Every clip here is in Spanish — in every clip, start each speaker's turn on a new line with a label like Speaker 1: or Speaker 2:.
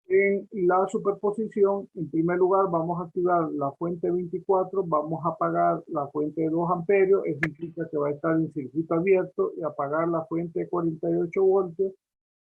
Speaker 1: En la superposición, en primer lugar, vamos a activar la fuente 24, vamos a apagar la fuente de 2 amperios, eso implica que va a estar en circuito abierto, y apagar la fuente de 48 voltios,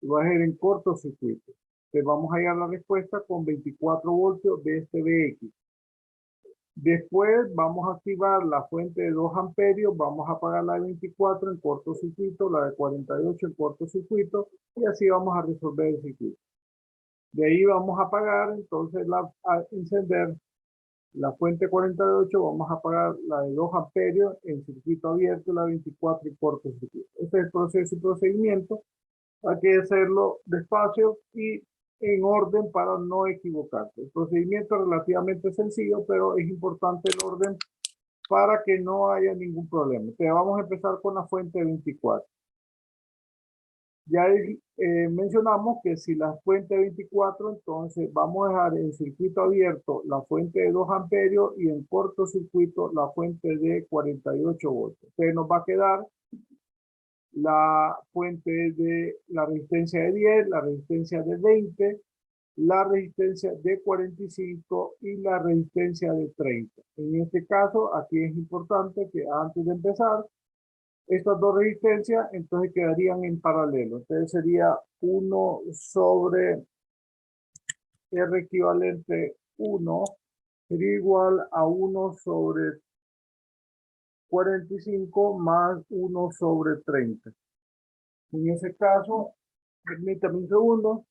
Speaker 1: y va a ser en cortocircuito. Entonces vamos a hallar la respuesta con 24 voltios de este BX. Después vamos a activar la fuente de 2 amperios, vamos a apagar la de 24 en cortocircuito, la de 48 en cortocircuito, y así vamos a resolver el circuito. De ahí vamos a apagar, entonces a encender la fuente 48, vamos a apagar la de 2 amperios en circuito abierto, la 24 en cortocircuito. Este es el proceso y procedimiento. Hay que hacerlo despacio y en orden para no equivocarse. El procedimiento es relativamente sencillo, pero es importante el orden para que no haya ningún problema. Entonces vamos a empezar con la fuente 24. Ya mencionamos que si la fuente 24, entonces vamos a dejar en circuito abierto la fuente de 2 amperios y en cortocircuito la fuente de 48 voltios. Entonces nos va a quedar la fuente de la resistencia de 10, la resistencia de 20, la resistencia de 45 y la resistencia de 30. En este caso, aquí es importante que antes de empezar, estas dos resistencias entonces quedarían en paralelo. Entonces sería 1 sobre R equivalente 1 sería igual a 1 sobre 45 más 1 sobre 30. En ese caso, permítame un segundo.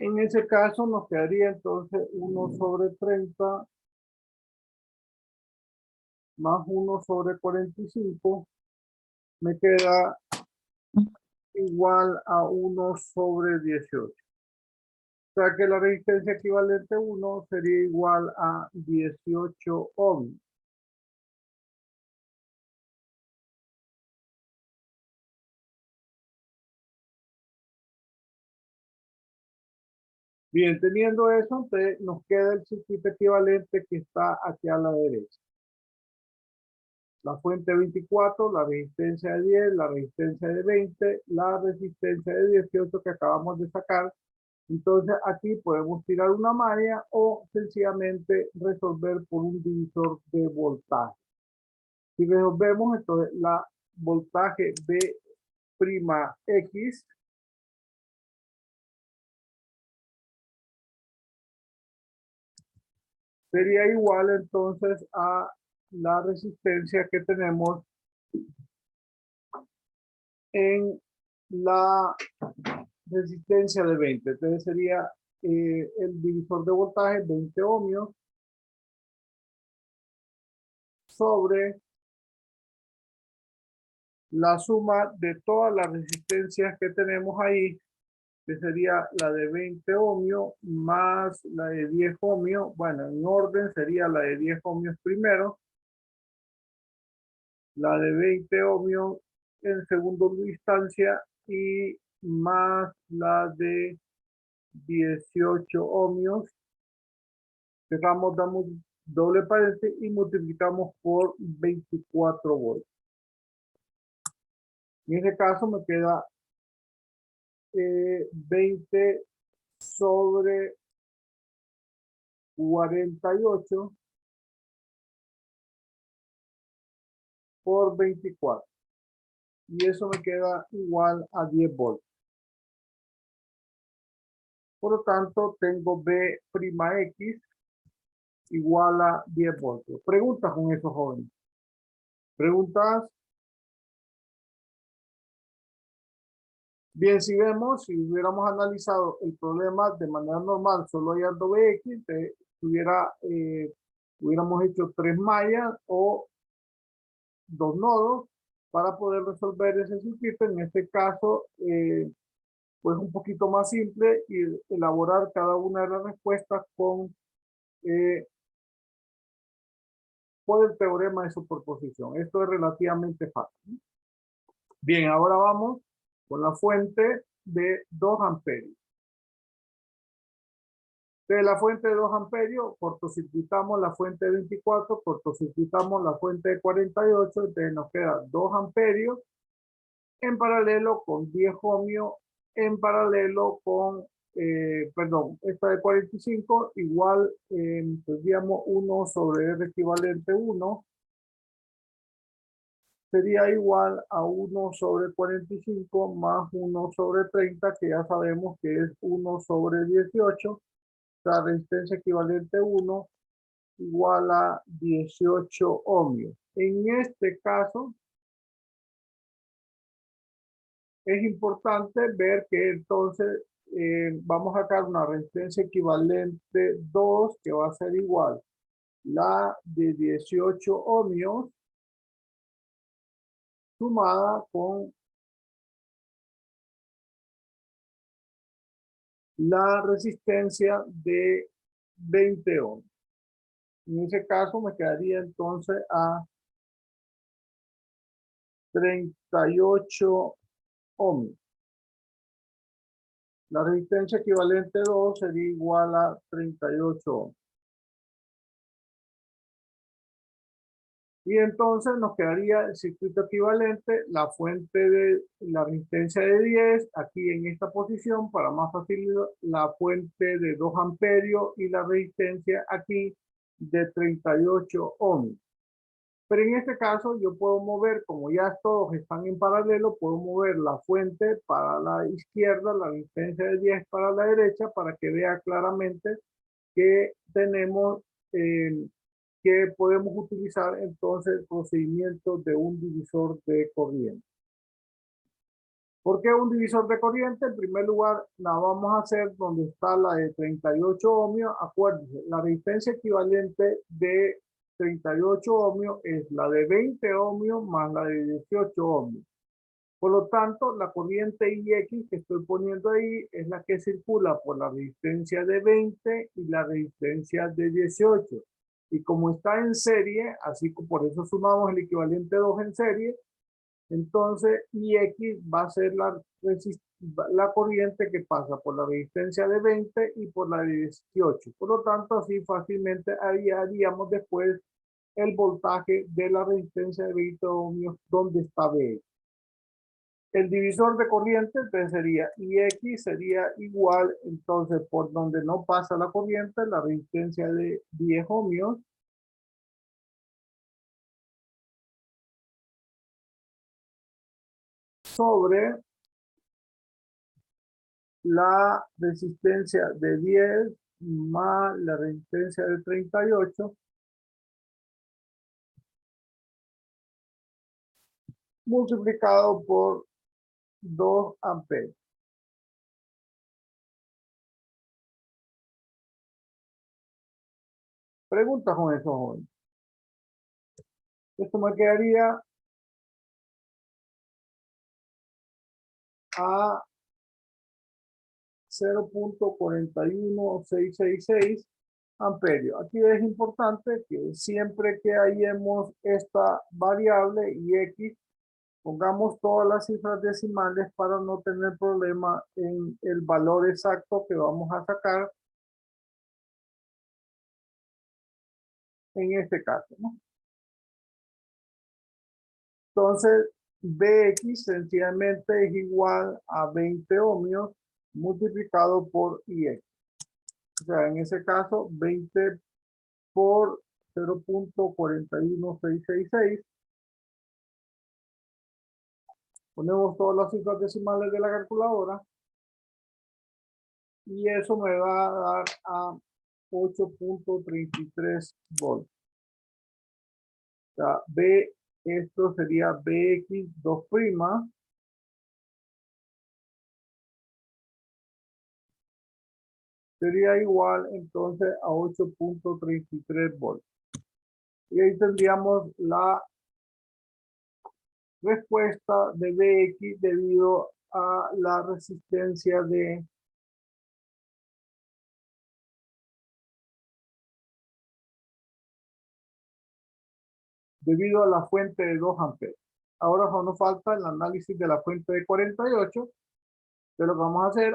Speaker 1: En ese caso nos quedaría entonces 1 sobre 30 más 1 sobre 45. Me queda igual a 1 sobre 18. O sea que la resistencia equivalente 1 sería igual a 18 ohms. Bien, teniendo eso, entonces nos queda el circuito equivalente que está aquí a la derecha. La fuente 24, la resistencia de 10, la resistencia de 20, la resistencia de 18 que acabamos de sacar. Entonces aquí podemos tirar una malla o sencillamente resolver por un divisor de voltaje. Si resolvemos, entonces la voltaje B'X sería igual entonces a la resistencia que tenemos en la resistencia de 20. Entonces sería el divisor de voltaje 20 ohmios sobre la suma de todas las resistencias que tenemos ahí, que sería la de 20 ohmios más la de 10 ohmios. Bueno, en orden sería la de 10 ohmios primero, la de 20 ohmios en segunda instancia y más la de 18 ohmios. Damos doble paréntesis y multiplicamos por 24 voltios. En este caso me queda 20 sobre 48 por 24. Y eso me queda igual a 10 voltios. Por lo tanto, tengo B'X igual a 10 voltios. Preguntas con esos jóvenes. ¿Preguntas? Bien, si vemos, si hubiéramos analizado el problema de manera normal, solo hallando Bx, hubiéramos hecho 3 mallas o 2 nodos para poder resolver ese circuito. En este caso, pues un poquito más simple y elaborar cada una de las respuestas por el teorema de superposición. Esto es relativamente fácil. Bien, ahora vamos con la fuente de 2 amperios. De la fuente de 2 amperios, cortocircuitamos la fuente de 24, cortocircuitamos la fuente de 48, entonces nos queda 2 amperios en paralelo con 10 ohmios, en paralelo con, perdón, esta de 45, igual, tendríamos 1 sobre R equivalente 1, sería igual a 1 sobre 45 más 1 sobre 30, que ya sabemos que es 1 sobre 18. La resistencia equivalente 1 igual a 18 ohmios. En este caso, es importante ver que entonces vamos a sacar una resistencia equivalente 2, que va a ser igual la de 18 ohmios sumada con la resistencia de 20 ohms. En ese caso me quedaría entonces a 38 ohms. La resistencia equivalente 2 sería igual a 38 ohms. Y entonces nos quedaría el circuito equivalente, la fuente de la resistencia de 10, aquí en esta posición, para más facilidad, la fuente de 2 amperios y la resistencia aquí de 38 ohms. Pero en este caso yo puedo mover, como ya todos están en paralelo, puedo mover la fuente para la izquierda, la resistencia de 10 para la derecha, para que vea claramente que tenemos, que podemos utilizar entonces el procedimiento de un divisor de corriente. ¿Por qué un divisor de corriente? En primer lugar, la vamos a hacer donde está la de 38 ohmios. Acuérdense, la resistencia equivalente de 38 ohmios es la de 20 ohmios más la de 18 ohmios. Por lo tanto, la corriente IX que estoy poniendo ahí es la que circula por la resistencia de 20 y la resistencia de 18. Y como está en serie, así que por eso sumamos el equivalente 2 en serie, entonces IX va a ser la corriente que pasa por la resistencia de 20 y por la de 18. Por lo tanto, así fácilmente haríamos después el voltaje de la resistencia de 20 ohmios donde está B. El divisor de corriente entonces sería IX sería igual, entonces por donde no pasa la corriente, la resistencia de 10 ohmios sobre la resistencia de 10 más la resistencia de 38 multiplicado por 2 amperios. Pregunta con eso, joven. Esto me quedaría a 0.41666 amperios. Aquí es importante que siempre que hallemos esta variable y X, pongamos todas las cifras decimales para no tener problema en el valor exacto que vamos a sacar en este caso, ¿no? Entonces, Bx sencillamente es igual a 20 ohmios multiplicado por Ix. O sea, en ese caso, 20 por 0.41666. Ponemos todas las cifras decimales de la calculadora y eso me va a dar a 8.33 volts. O sea, esto sería Bx2', sería igual entonces a 8.33 volts. Y ahí tendríamos la respuesta de Bx debido a la resistencia debido a la fuente de 2 amperes. Ahora solo nos falta el análisis de la fuente de 48. Entonces lo que vamos a hacer,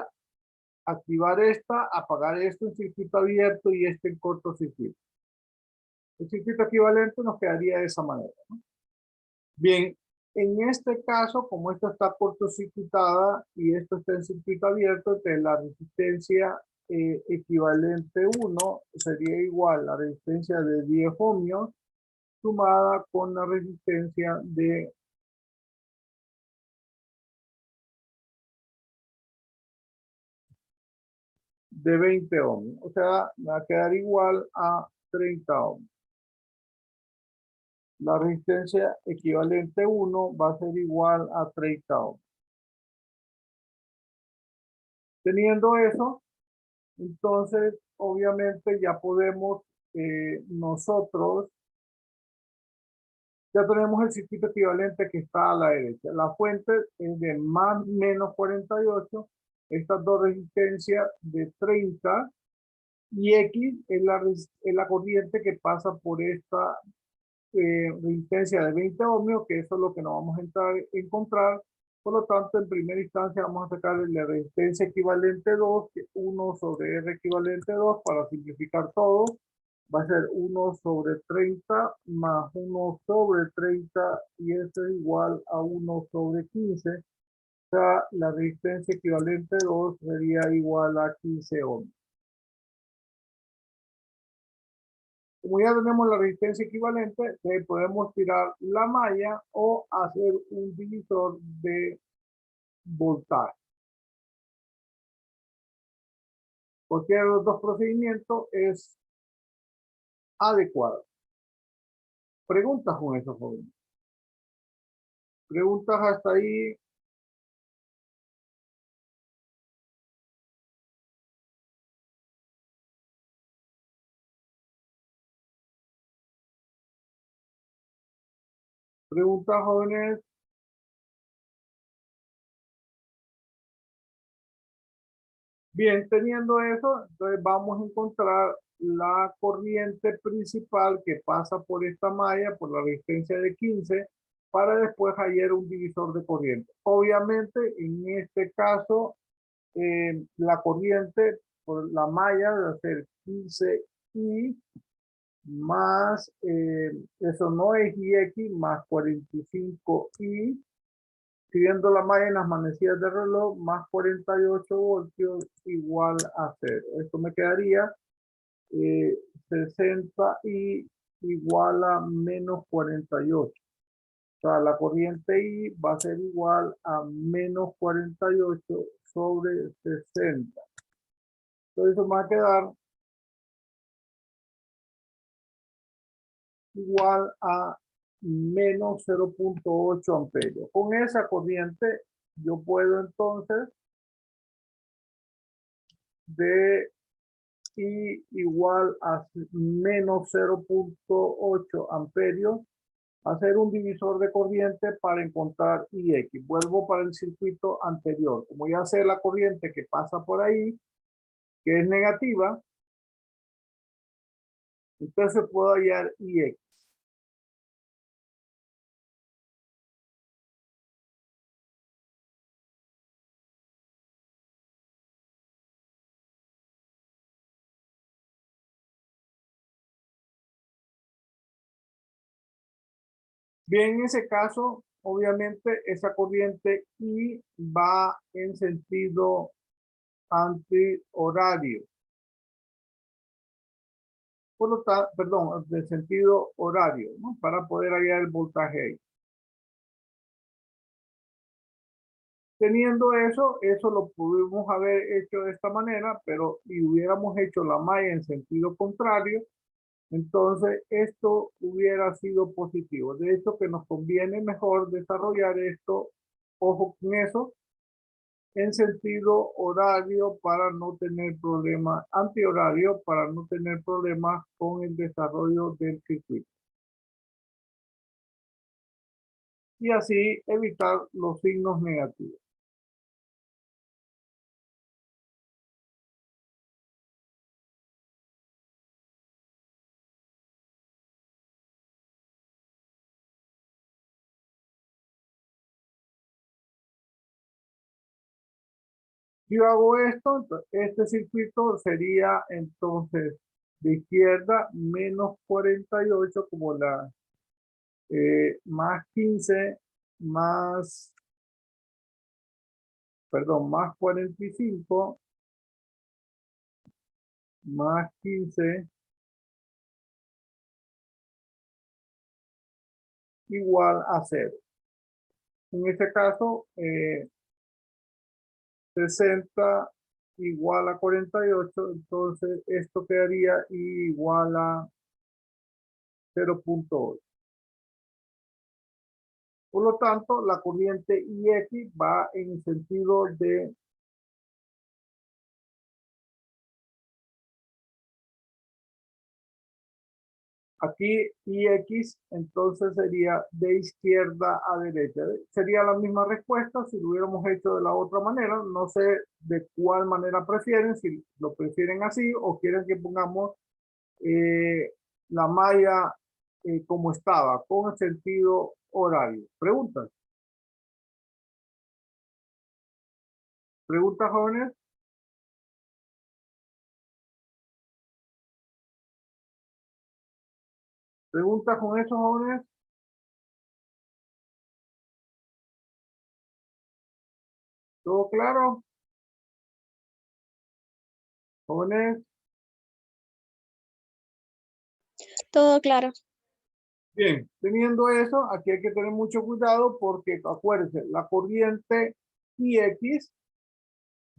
Speaker 1: activar esta, apagar esto en circuito abierto y este en cortocircuito. El circuito equivalente nos quedaría de esa manera, ¿no? Bien, en este caso, como esto está cortocircuitada y esto está en circuito abierto, entonces la resistencia equivalente 1 sería igual a la resistencia de 10 ohmios sumada con la resistencia de 20 ohmios. O sea, me va a quedar igual a 30 ohmios. La resistencia equivalente 1 va a ser igual a 30 ohmios. Teniendo eso, entonces, obviamente ya podemos nosotros, ya tenemos el circuito equivalente que está a la derecha. La fuente es de más menos 48, estas dos resistencias de 30 y X es la corriente que pasa por esta resistencia de 20 ohmios, que eso es lo que nos vamos a encontrar. Por lo tanto, en primera instancia vamos a sacar la resistencia equivalente 2, que 1 sobre R equivalente 2, para simplificar todo. Va a ser 1 sobre 30 más 1 sobre 30 y eso es igual a 1 sobre 15. O sea, la resistencia equivalente 2 sería igual a 15 ohms. Como ya tenemos la resistencia equivalente, podemos tirar la malla o hacer un divisor de voltaje. Cualquiera de los dos procedimientos es adecuado. Preguntas con eso, jóvenes. Preguntas hasta ahí. Preguntas, jóvenes. Bien, teniendo eso, entonces vamos a encontrar la corriente principal que pasa por esta malla, por la resistencia de 15, para después hallar un divisor de corriente. Obviamente, en este caso, la corriente por la malla debe ser 15i más, eso no es IX, más 45i, siguiendo la malla en las manecillas de reloj, más 48 voltios igual a 0. Esto me quedaría 60i igual a menos 48. O sea, la corriente I va a ser igual a menos 48 sobre 60. Entonces eso me va a quedar igual a menos 0.8 amperios. Con esa corriente yo puedo entonces de I igual a menos 0.8 amperios hacer un divisor de corriente para encontrar IX. Vuelvo para el circuito anterior. Como ya sé la corriente que pasa por ahí, que es negativa, entonces puedo hallar IX. Bien, en ese caso, obviamente, esa corriente I va en sentido antihorario. Por lo tanto, perdón, de sentido horario, ¿no? Para poder hallar el voltaje ahí. Teniendo eso lo pudimos haber hecho de esta manera, pero si hubiéramos hecho la malla en sentido contrario, entonces esto hubiera sido positivo. De hecho, que nos conviene mejor desarrollar esto, ojo con eso, en sentido horario para no tener problemas, antihorario para no tener problemas con el desarrollo del circuito. Y así evitar los signos negativos. Si yo hago esto, este circuito sería entonces de izquierda menos 48 como la más 15 más, perdón, más 45 más 15 igual a 0. En este caso, 60 igual a 48, entonces esto quedaría igual a 0.8. Por lo tanto, la corriente IX va en sentido de aquí IX, entonces sería de izquierda a derecha. Sería la misma respuesta si lo hubiéramos hecho de la otra manera. No sé de cuál manera prefieren, si lo prefieren así o quieren que pongamos eh, la malla como estaba, con el sentido horario. ¿Preguntas? ¿Preguntas, jóvenes? ¿Preguntas con eso, jóvenes? ¿Todo claro? Jóvenes,
Speaker 2: Todo claro.
Speaker 1: bien, teniendo eso, aquí hay que tener mucho cuidado porque acuérdense, la corriente IX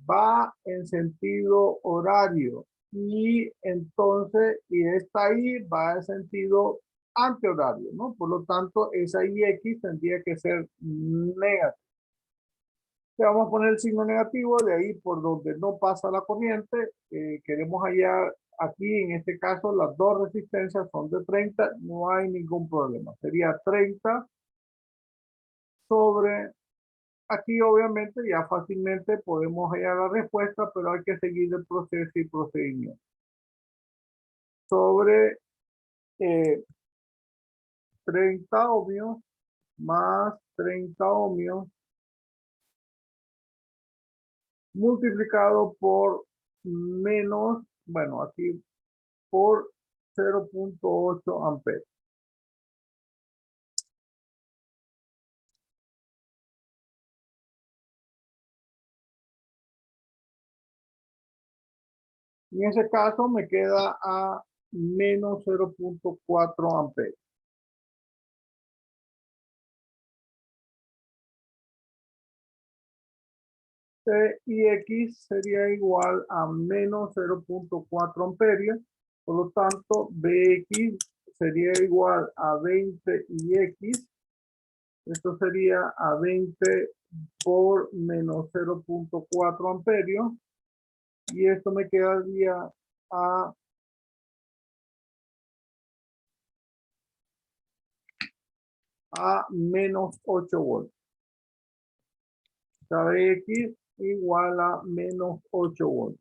Speaker 1: va en sentido horario y entonces, y esta I va en sentido antihorario, ¿no? Por lo tanto, esa IX tendría que ser negativa. Le vamos a poner el signo negativo, de ahí por donde no pasa la corriente, queremos hallar aquí, en este caso, las dos resistencias son de 30, no hay ningún problema. Sería 30 sobre, aquí obviamente ya fácilmente podemos hallar la respuesta, pero hay que seguir el proceso y procedimiento. Sobre 30 ohmios más 30 ohmios multiplicado por menos, bueno, aquí por 0.8 amperes. En ese caso me queda a menos 0.4 amperes. X sería igual a menos 0.4 amperios. Por lo tanto, BX sería igual a 20 X. Esto sería a 20 por menos 0.4 amperios. Y esto me quedaría a menos 8 volts. X igual a menos 8 volts.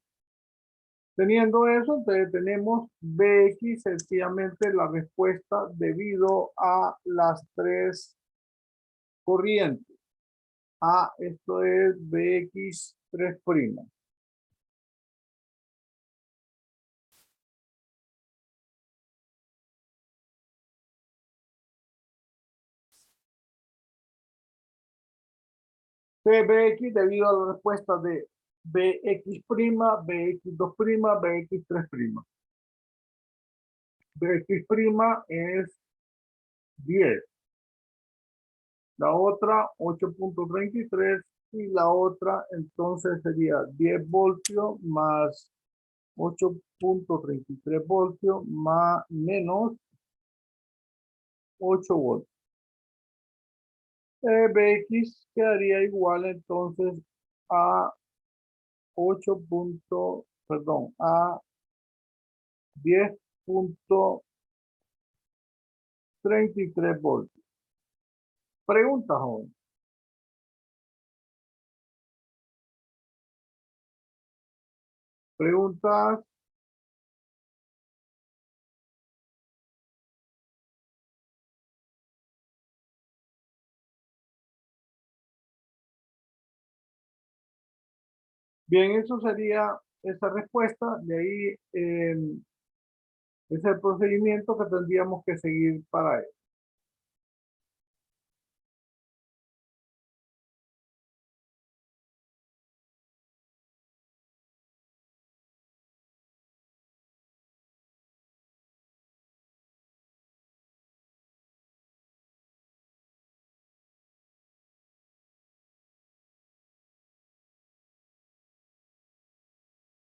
Speaker 1: Teniendo eso, entonces tenemos BX sencillamente la respuesta debido a las tres corrientes. Esto es BX 3'. BX debido a la respuesta de BX', BX2', BX3'. BX' es 10. La otra 8.33 y la otra entonces sería 10 voltios más 8.33 voltios más menos 8 voltios. BX quedaría igual entonces a 8. Perdón, a 10.33 voltios. Pregunta, joven. Preguntas. Bien, eso sería esa respuesta. De ahí es el procedimiento que tendríamos que seguir para él.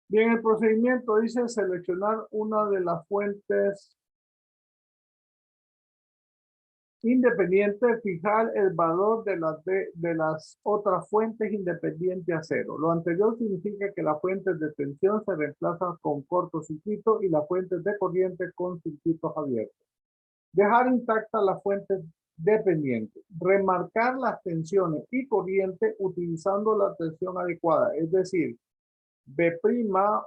Speaker 1: Bien, el procedimiento dice seleccionar una de las fuentes independientes, fijar el valor de las otras fuentes independientes a cero. Lo anterior significa que las fuentes de tensión se reemplazan con cortocircuito y las fuentes de corriente con circuitos abiertos. Dejar intactas las fuentes dependientes. Remarcar las tensiones y corriente utilizando la tensión adecuada, es decir, B'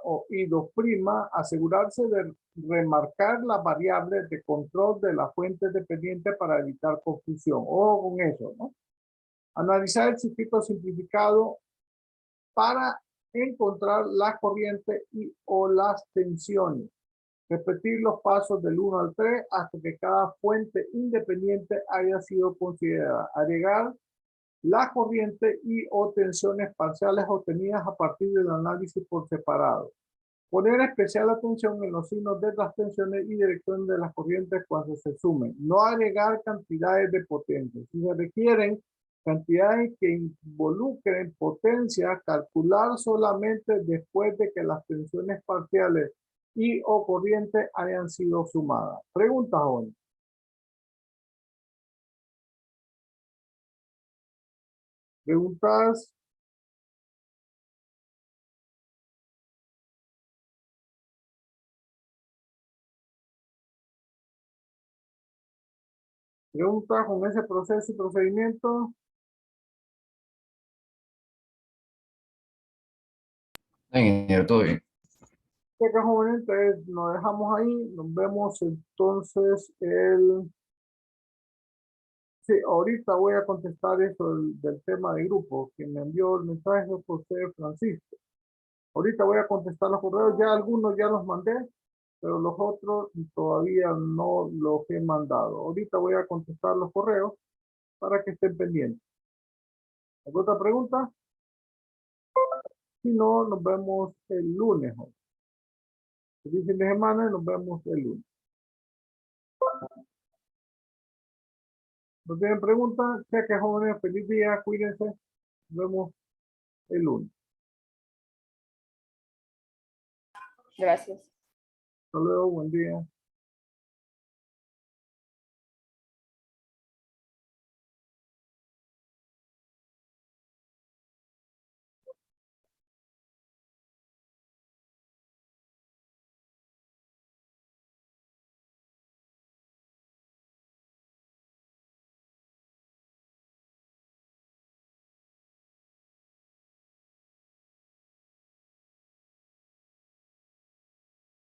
Speaker 1: o I2', asegurarse de remarcar las variables de control de la fuente dependiente para evitar confusión. Ojo con eso, ¿no? Analizar el circuito simplificado para encontrar la corriente y o las tensiones. Repetir los pasos del 1 al 3 hasta que cada fuente independiente haya sido considerada. Agregar la corriente y o tensiones parciales obtenidas a partir del análisis por separado. Poner especial atención en los signos de las tensiones y dirección de las corrientes cuando se sumen. No agregar cantidades de potencia. Si se requieren cantidades que involucren potencia, calcular solamente después de que las tensiones parciales y o corriente hayan sido sumadas. Preguntas, jóvenes. Preguntas. Preguntas con ese proceso y procedimiento.
Speaker 3: Todo bien.
Speaker 1: Chicas, jóvenes, entonces nos dejamos ahí. Nos vemos entonces el... Sí, ahorita voy a contestar eso del tema de grupo. Quien me envió el mensaje fue usted, Francisco. Ahorita voy a contestar los correos. Ya algunos ya los mandé, pero los otros todavía no los he mandado. Ahorita voy a contestar los correos para que estén pendientes. ¿Alguna otra pregunta? Si no, nos vemos el lunes. Feliz fin de semana y nos vemos el lunes. ¿No tienen preguntas? Cheque, jóvenes. Feliz día. Cuídense. Nos vemos el lunes.
Speaker 4: Gracias.
Speaker 1: Hasta luego. Buen día.